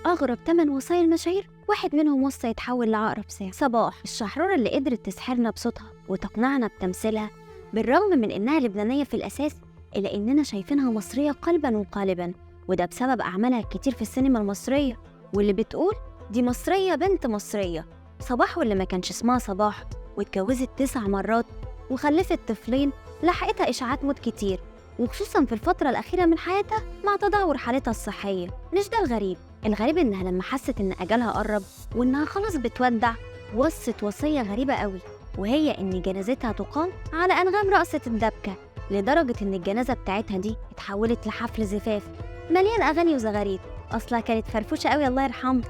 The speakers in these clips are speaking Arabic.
أغرب 8 وصايا المشاهير، واحد منهم وصى يتحول لعقرب ساعة. صباح الشحرورة اللي قدرت تسحرنا بصوتها وتقنعنا بتمثيلها، بالرغم من إنها لبنانية في الأساس إلا إننا شايفينها مصرية قلباً وقالباً، وده بسبب أعمالها الكتير في السينما المصرية، واللي بتقول دي مصرية بنت مصرية. صباح واللي ما كانش اسمها صباح واتجوزت 9 مرات وخلفت طفلين، لحقتها إشاعات موت كتير، وخصوصاً في الفترة الأخيرة من حياتها مع تدهور حالتها الصحية. مش ده الغريب إنها لما حست إن أجلها قرب وإنها خلاص بتودع، وصت وصية غريبة قوي، وهي إن جنازتها تقام على أنغام رقصة الدبكة، لدرجة إن الجنازة بتاعتها دي اتحولت لحفل زفاف مليان أغاني وزغاريد. أصلها كانت فرفوشة قوي الله يرحمها.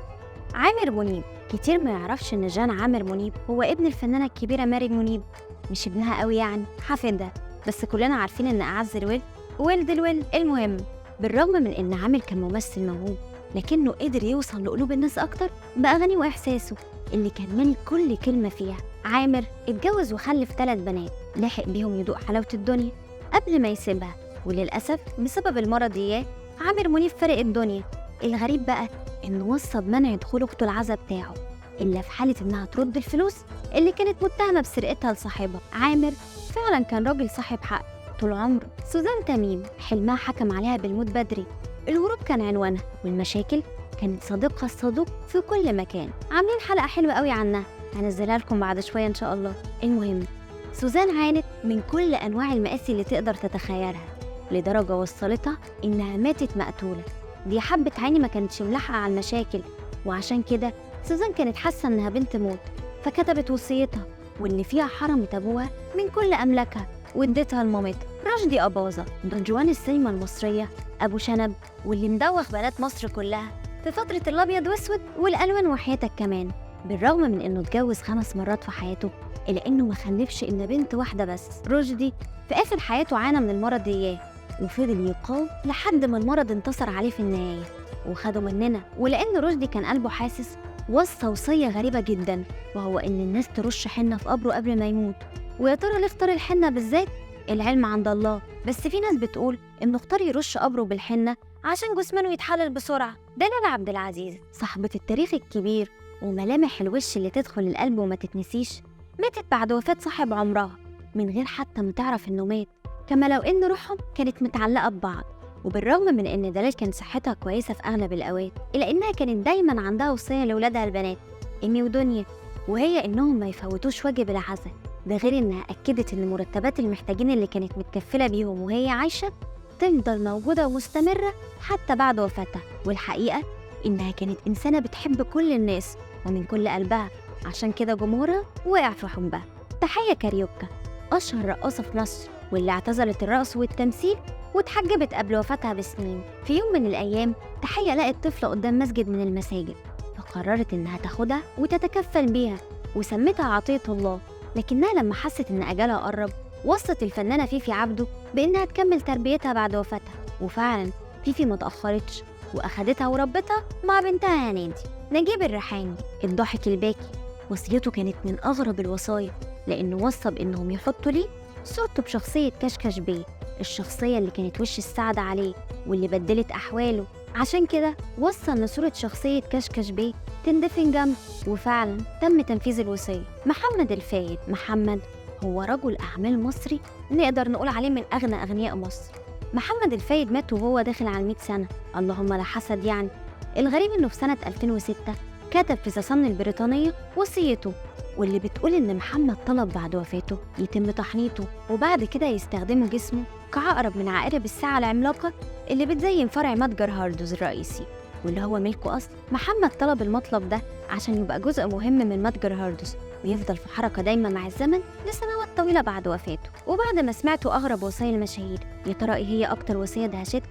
عامر منيب، كتير ما يعرفش إن جان عامر منيب هو ابن الفنانة الكبيرة ماري منيب، مش ابنها قوي يعني، حفيدها، بس كلنا عارفين إن أعز الولد ولد الولد. المهم، بالرغم من إن عامر كان ممثل موهوب، لكنه قدر يوصل لقلوب الناس أكتر بأغانيه وإحساسه اللي كان ملك كل كلمة فيها. عامر اتجوز وخلف 3 بنات، لحق بيهم يدوق حلاوة الدنيا قبل ما يسيبها، وللأسف بسبب المرض إياه عامر منيب فرق الدنيا. الغريب بقى إنه وصى بمنع دخول أخته العزا بتاعه إلا في حالة إنها ترد الفلوس اللي كانت متهمة بسرقتها لصاحبها. عامر فعلا كان راجل صاحب حق طول عمره. سوزان تميم حلمها حكم عليها بالموت بدري، الهروب كان عنوانها، والمشاكل كانت صديقها الصدوق في كل مكان. عاملين حلقة حلوة قوي عنها، هنزلها لكم بعد شوية إن شاء الله. المهم، سوزان عانت من كل أنواع المآسي اللي تقدر تتخيلها، لدرجة وصلتها إنها ماتت مقتولة. دي حبة عيني ما كانتش ملاحقة على المشاكل، وعشان كده سوزان كانت حاسة إنها بنت موت، فكتبت وصيتها واللي فيها حرمت أبوها من كل أملاكها واديتها لمامتها. رشدي أباظة، دون جوان السينما المصرية، أبو شنب، واللي مدوخ بنات مصر كلها في فترة الأبيض وأسود والألوان وحياتك كمان. بالرغم من إنه اتجوز 5 مرات في حياته، إلا إنه ما خلفش إلا بنت واحدة بس. رشدي في آخر حياته عانى من المرض إياه، وفضل يقاوم لحد ما المرض انتصر عليه في النهاية وخده مننا. ولأن رشدي كان قلبه حاسس، وصى وصية غريبة جدا، وهو إن الناس ترش حنة في قبره قبل ما يموت. ويا ترى ليه اختار الحنة بالذات؟ العلم عند الله، بس في ناس بتقول إنه اختار يرش قبره بالحنة عشان جسمانه يتحلل بسرعة. دلال عبد العزيز، صاحبة التاريخ الكبير وملامح الوش اللي تدخل القلب وما تتنسيش، ماتت بعد وفاة صاحب عمرها من غير حتى ما تعرف إنه مات، كما لو إن روحهم كانت متعلقة ببعض. وبالرغم من إن دلال كانت صحتها كويسة في أغلب الأوقات، إلا إنها كانت دايماً عندها وصية لأولادها البنات إيمي ودنيا، وهي إنهم ما يفوتوش واجب العزاء. ده غير إنها أكدت إن مرتبات المحتاجين اللي كانت متكفلة بيهم وهي عايشة تفضل موجودة ومستمرة حتى بعد وفاتها. والحقيقة إنها كانت إنسانة بتحب كل الناس ومن كل قلبها، عشان كده جمهورها وقع في حبها. تحية كاريوكا، أشهر رقاصة في مصر، واللي اعتزلت الرقص والتمثيل واتحجبت قبل وفاتها بسنين. في يوم من الأيام تحية لقت طفلة قدام مسجد من المساجد، فقررت إنها تاخدها وتتكفل بيها وسمتها عطية الله. لكنها لما حست إن أجلها قرب، وصت الفنانة فيفي عبده بإنها تكمل تربيتها بعد وفاتها. وفعلا فيفي ما تأخرتش وأخدتها وربتها مع بنتها هنادي. نجيب الريحاني، الضاحك الباكي، وصيته كانت من أغرب الوصايا، لأنه وصى بإنهم يحطوا ليه صورته بشخصية كشكش بيه، الشخصية اللي كانت وش السعادة عليه واللي بدلت أحواله. عشان كده وصى إن صورة شخصية كشكش بيه تندفن جنبه، وفعلا تم تنفيذ الوصية. محمد الفايد، محمد هو رجل أعمال مصري نقدر نقول عليه من أغنى أغنياء مصر. محمد الفايد مات وهو داخل على 100 سنة، اللهم لا حسد يعني. الغريب إنه في سنة 2006 كتب في ذا صن البريطانية وصيته، واللي بتقول إن محمد طلب بعد وفاته يتم تحنيطه وبعد كده يستخدموا جسمه كعقرب من عقارب الساعة العملاقة اللي بتزين فرع متجر هاردوز الرئيسي واللي هو ملكه أصلا. محمد طلب المطلب ده عشان يبقى جزء مهم من متجر هاردوز ويفضل في حركة دايما مع الزمن لسنوات طويلة بعد وفاته. وبعد ما سمعتوا أغرب وصايا المشاهير، يا ترى إيه هي أكتر وصية دهشتكم؟